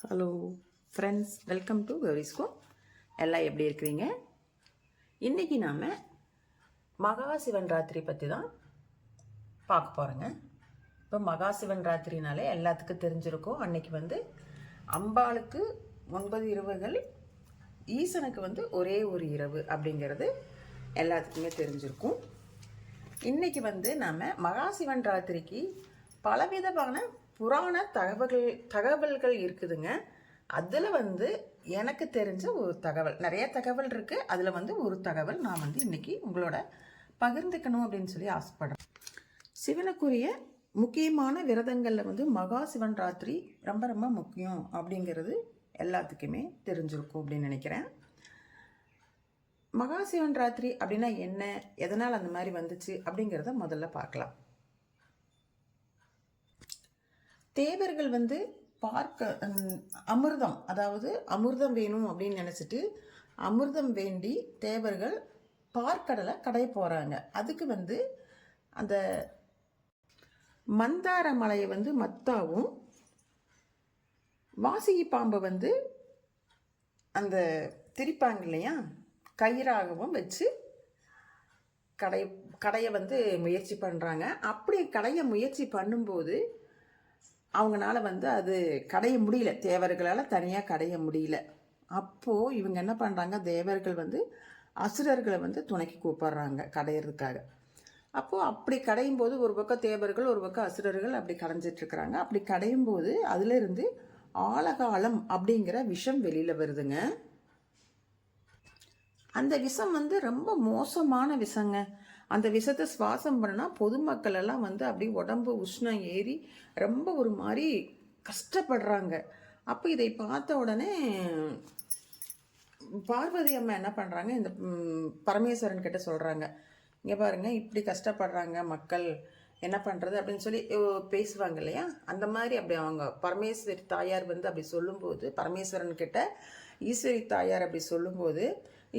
Hello friends, welcome to கௌரிஸ்கோ. எல்லாம் எப்படி இருக்கிறீங்க? இன்றைக்கி நாம் மகாசிவன் ராத்திரி பற்றி தான் பார்க்க போகிறோங்க. இப்போ மகாசிவன் ராத்திரினாலே எல்லாத்துக்கும் தெரிஞ்சிருக்கும். அன்னைக்கு அம்பாளுக்கு 9 இரவுகள், ஈசனுக்கு ஒரே ஒரு இரவு அப்படிங்கிறது எல்லாத்துக்குமே தெரிஞ்சிருக்கும். இன்றைக்கி நாம் மகாசிவன் ராத்திரிக்கு பலவிதமான புராண தகவல்கள் இருக்குதுங்க. அதில் எனக்கு தெரிஞ்ச ஒரு தகவல், நிறைய தகவல் இருக்குது. அதில் ஒரு தகவல் நான் இன்றைக்கி உங்களோட பகிர்ந்துக்கணும் அப்படின்னு சொல்லி ஆசைப்படுறேன். சிவனுக்குரிய முக்கியமான விரதங்களில் மகா சிவன் ராத்திரி ரொம்ப ரொம்ப முக்கியம் அப்படிங்கிறது எல்லாத்துக்குமே தெரிஞ்சிருக்கும் அப்படின்னு நினைக்கிறேன். மகா சிவன் ராத்திரி அப்படின்னா என்ன, எதனால் அந்த மாதிரி வந்துச்சு அப்படிங்கிறத முதல்ல பார்க்கலாம். தேவர்கள் பார்க்க அமிர்தம், அதாவது அமிர்தம் வேணும் அப்படின்னு நினச்சிட்டு அமிர்தம் வேண்டி தேவர்கள் பார்க்கடலை கடைய போகிறாங்க. அதுக்கு அந்த மந்தார மலையை மத்தாவும் வாசிகி பாம்பை அந்த திரிப்பாங்க இல்லையா, கயிறாகவும் வச்சு கடைய முயற்சி பண்ணுறாங்க. அப்படி கடைய முயற்சி பண்ணும்போது அவங்களால அது கடைய முடியல, தேவர்களால் தனியாக கடைய முடியல. அப்போது இவங்க என்ன பண்ணுறாங்க, தேவர்கள் அசுரர்களை துணைக்கு கூப்பிட்றாங்க கடையிறதுக்காக. அப்போது அப்படி கடையும் போது ஒரு பக்கம் தேவர்கள், ஒரு பக்கம் அசுரர்கள் அப்படி கடைஞ்சிட்ருக்குறாங்க. அப்படி கடையும் போது அதிலிருந்து ஆலகாலம் அப்படிங்கிற விஷம் வெளியில் வருதுங்க. அந்த விஷம் ரொம்ப மோசமான விஷங்க. அந்த விஷத்தை சுவாசம் பண்ணால் பொதுமக்கள் எல்லாம் அப்படி உடம்பு உஷ்ணம் ஏறி ரொம்ப ஒரு மாதிரி கஷ்டப்படுறாங்க. அப்போ இதை பார்த்த உடனே பார்வதி அம்மா என்ன பண்ணுறாங்க, இந்த பரமேஸ்வரன் கிட்ட சொல்கிறாங்க, இங்கே பாருங்கள் இப்படி கஷ்டப்படுறாங்க மக்கள், என்ன பண்ணுறது அப்படின்னு சொல்லி பேசுவாங்க இல்லையா. அந்த மாதிரி அப்படி அவங்க பரமேஸ்வரி தாயார் அப்படி சொல்லும்போது, பரமேஸ்வரன் கிட்ட ஈஸ்வரி தாயார் அப்படி சொல்லும்போது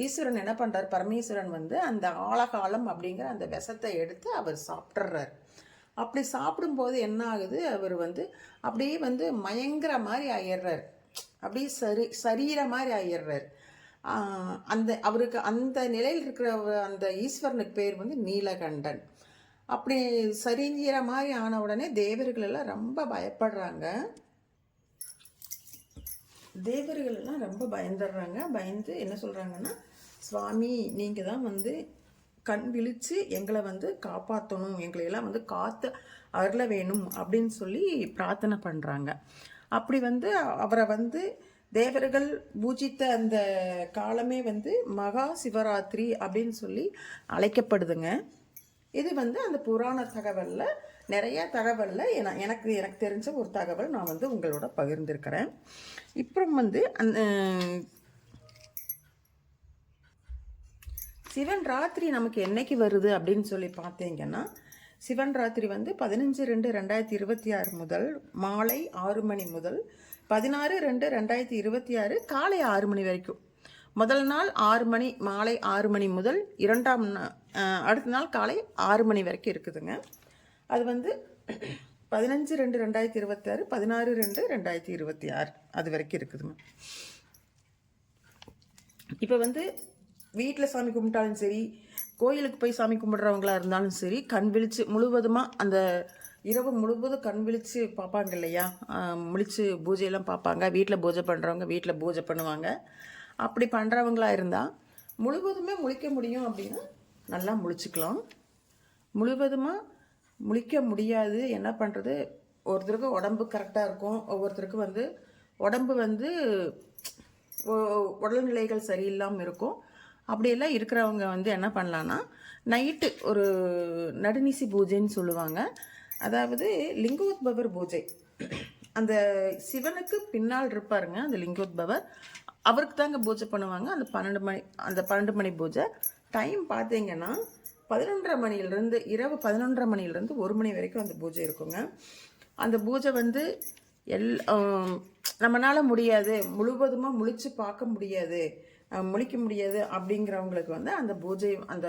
ஈஸ்வரன் என்ன பண்ணுறார், பரமேஸ்வரன் அந்த ஆலகாலம் அப்படிங்கிற அந்த விஷத்தை எடுத்து அவர் சாப்பிட்றார். அப்படி சாப்பிடும்போது என்ன ஆகுது, அவர் அப்படியே மயங்கிற மாதிரி ஆயிடுறார், அப்படியே சரீர மாதிரி ஆயிடுறார். அவருக்கு அந்த நிலையில் இருக்கிற அந்த ஈஸ்வரனுக்கு பேர் நீலகண்டன். அப்படி சரிங்கிற மாதிரி ஆன உடனே தேவர்கள் எல்லாம் ரொம்ப பயப்படுறாங்க. தேவர்கள் எல்லாம் ரொம்ப பயந்துடுறாங்க. பயந்து என்ன சொல்கிறாங்கன்னா, சுவாமி நீங்கள் தான் கண் விழித்து எங்களை காப்பாற்றணும், எங்களையெல்லாம் காத்து அருள வேணும் அப்படின்னு சொல்லி பிரார்த்தனை பண்ணுறாங்க. அப்படி அவரை தேவர்கள் பூஜித்த அந்த காலமே மகா சிவராத்திரி அப்படின்னு சொல்லி அழைக்கப்படுதுங்க. இது அந்த புராண தகவலில் நிறைய தகவலில் எனக்கு தெரிஞ்ச ஒரு தகவல் நான் உங்களோட பகிர்ந்திருக்கிறேன். இப்போ அந்த சிவன் ராத்திரி நமக்கு என்னைக்கு வருது அப்படின்னு சொல்லி பார்த்தீங்கன்னா, சிவன் ராத்திரி 15/2/2026 முதல் மாலை 6 மணி முதல் 16/2/2026 காலை 6 மணி வரைக்கும். முதல் நாள் 6 மணி, மாலை 6 மணி முதல் இரண்டாம் அடுத்த நாள் காலை 6 மணி வரைக்கும் இருக்குதுங்க. அது 15/2/2026, 16/2/2026 அது வரைக்கும் இருக்குதுங்க. இப்போ வீட்டில் சாமி கும்பிட்டாலும் சரி, கோயிலுக்கு போய் சாமி கும்பிட்றவங்களா இருந்தாலும் சரி, கண் விழித்து முழுவதுமாக அந்த இரவு முழுவதும் கண் விழித்து பார்ப்பாங்க இல்லையா, முழித்து பூஜையெல்லாம் பார்ப்பாங்க. வீட்டில் பூஜை பண்ணுறவங்க வீட்டில் பூஜை பண்ணுவாங்க. அப்படி பண்ணுறவங்களா இருந்தால் முழுவதுமே முழிக்க முடியும் அப்படின்னா நல்லா முழிச்சுக்கலாம். முழுவதுமாக முழிக்க முடியாது, என்ன பண்ணுறது, ஒருத்தருக்கு உடம்பு கரெக்டாக இருக்கும், ஒவ்வொருத்தருக்கு உடம்பு உடல்நிலைகள் சரியில்லாமல் இருக்கும். அப்படியெல்லாம் இருக்கிறவங்க என்ன பண்ணலான்னா, நைட்டு ஒரு நடுநிசி பூஜைன்னு சொல்லுவாங்க. அதாவது லிங்கோத்பவர் பூஜை. அந்த சிவனுக்கு பின்னால் இருப்பாருங்க அந்த லிங்கோத்பவர், அவருக்கு தாங்க பூஜை பண்ணுவாங்க. அந்த 12 மணி பூஜை டைம் பார்த்தீங்கன்னா 11:30 மணிலிருந்து இரவு 11:30 மணிலிருந்து 1 மணி வரைக்கும் அந்த பூஜை இருக்குங்க. அந்த பூஜை நம்மளால் முடியாது, முழுவதுமாக முழிச்சு பார்க்க முடியாது, முழிக்க முடியாது அப்படிங்கிறவங்களுக்கு அந்த பூஜை அந்த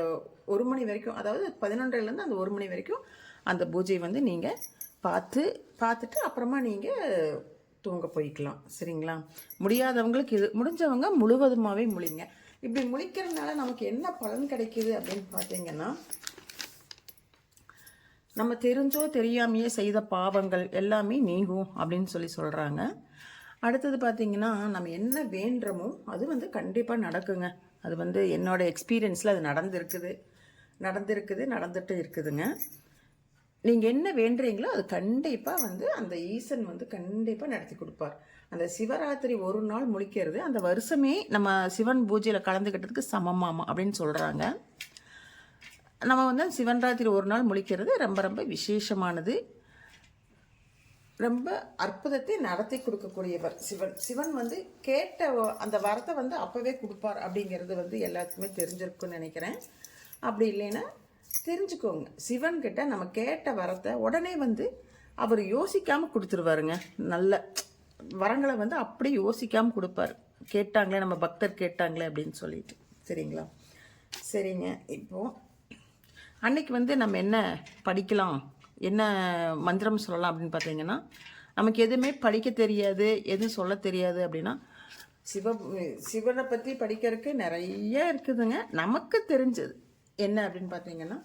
1 மணி வரைக்கும், அதாவது 11:00லேருந்து அந்த 1 மணி வரைக்கும் அந்த பூஜை நீங்கள் பார்த்துட்டு அப்புறமா நீங்கள் தூங்க போய்க்கலாம். சரிங்களா? முடியாதவங்களுக்கு இது, முடிஞ்சவங்க முழுவதுமாகவே முழிங்க. இப்படி முழிக்கிறதுனால நமக்கு என்ன பலன் கிடைக்கிது அப்படின்னு பார்த்தீங்கன்னா, நம்ம தெரிஞ்சோ தெரியாமையே செய்த பாவங்கள் எல்லாமே நீங்கும் அப்படின்னு சொல்கிறாங்க. அடுத்தது பார்த்திங்கன்னா, நம்ம என்ன வேண்டுறோமோ அது வந்து கண்டிப்பாக நடக்குங்க. அது வந்து என்னோடய எக்ஸ்பீரியன்ஸில் அது நடந்துட்டு இருக்குதுங்க. நீங்கள் என்ன வேண்டுறீங்களோ அது கண்டிப்பாக வந்து அந்த ஈசன் வந்து கண்டிப்பாக நடத்தி கொடுப்பார். அந்த சிவராத்திரி ஒரு நாள் முழிக்கிறது அந்த வருஷமே நம்ம சிவன் பூஜையில் கலந்துக்கிட்டதுக்கு சமமாமா அப்படின்னு சொல்கிறாங்க. நம்ம வந்து சிவன் ராத்திரி ஒரு நாள் முழிக்கிறது ரொம்ப ரொம்ப விசேஷமானது. ரொம்ப அற்புதத்தை நடத்தி கொடுக்கக்கூடியவர் சிவன். சிவன் வந்து கேட்ட அந்த வரத்தை வந்து அப்போவே கொடுப்பார் அப்படிங்கிறது வந்து எல்லாத்துக்குமே தெரிஞ்சிருக்குன்னு நினைக்கிறேன். அப்படி இல்லைன்னா தெரிஞ்சுக்கோங்க, சிவன்கிட்ட நம்ம கேட்ட வரத்தை உடனே வந்து அவர் யோசிக்காமல் கொடுத்துருவாருங்க. நல்ல வரங்களை வந்து அப்படி யோசிக்காமல் கொடுப்பார். கேட்டாங்களே, நம்ம பக்தர் கேட்டாங்களே அப்படின்னு சொல்லிட்டு. சரிங்களா? சரிங்க. இப்போது அன்னைக்கு வந்து நம்ம என்ன படிக்கலாம், என்ன மந்திரம் சொல்லலாம் அப்படின்னு பார்த்தீங்கன்னா, நமக்கு எதுவுமே படிக்க தெரியாது, எதுவும் சொல்ல தெரியாது அப்படின்னா, சிவனை பற்றி படிக்கிறதுக்கு நிறைய இருக்குதுங்க. நமக்கு தெரிஞ்சது என்ன அப்படின்னு பார்த்தீங்கன்னா,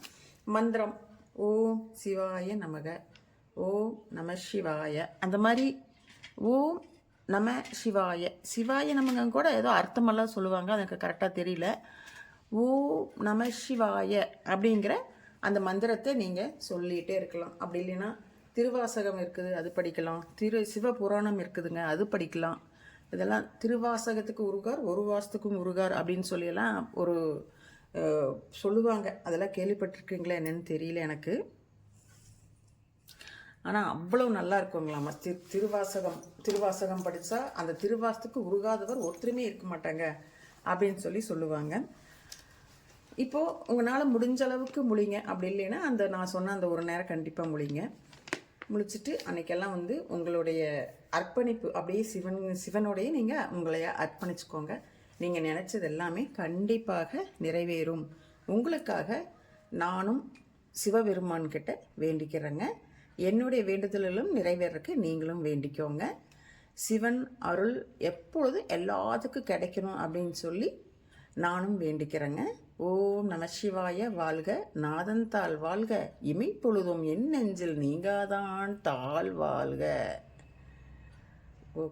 மந்திரம் ஓம் சிவாய நமக, ஓம் நம சிவாய, அந்த மாதிரி ஓம் நம சிவாய, சிவாய நமங்க கூட ஏதோ அர்த்தமெல்லாம் சொல்லுவாங்க, எனக்கு கரெக்டாக தெரியல. ஓம் நம சிவாய அப்படிங்கிற அந்த மந்திரத்தை நீங்கள் சொல்லிகிட்டே இருக்கலாம். அப்படி இல்லைன்னா திருவாசகம் இருக்குது, அது படிக்கலாம். சிவபுராணம் இருக்குதுங்க, அது படிக்கலாம். இதெல்லாம் திருவாசகத்துக்கு உருகார், ஒரு வாசத்துக்கும் உருகார் அப்படின்னு சொல்லியெல்லாம் ஒரு சொல்லுவாங்க. அதெல்லாம் கேள்விப்பட்டிருக்கீங்களா என்னன்னு தெரியல எனக்கு. ஆனால் அவ்வளோ நல்லா இருக்குங்களாம்மா. திருவாசகம் படித்தா அந்த திருவாசத்துக்கு உருகாதவர் ஒருத்தருமே இருக்க மாட்டாங்க அப்படின்னு சொல்லுவாங்க. இப்போது உங்களால் முடிஞ்ச அளவுக்கு முழிங்க. அப்படி இல்லைன்னா அந்த நான் சொன்ன அந்த ஒரு நேரம் கண்டிப்பாக முழிங்க. முழிச்சிட்டு அன்றைக்கெல்லாம் வந்து உங்களுடைய அர்ப்பணிப்பு அப்படியே சிவனோடையே நீங்கள் உங்களைய அர்ப்பணிச்சுக்கோங்க. நீங்கள் நினச்சது எல்லாமே கண்டிப்பாக நிறைவேறும். உங்களுக்காக நானும் சிவபெருமான்கிட்ட வேண்டிக்கிறேங்க. என்னுடைய வேண்டுதலும் நிறைவேறக்கு நீங்களும் வேண்டிக்கோங்க. சிவன் அருள் எப்பொழுது எல்லாத்துக்கும் கிடைக்கணும் அப்படின்னு சொல்லி நானும் வேண்டிக்கிறேங்க. ஓம் நம சிவாய வாழ்க, நாதன் தாள் வாழ்க, இமைப்பொழுதும் என் நெஞ்சில் நீங்காதான் தாழ் வாழ்க. ஓ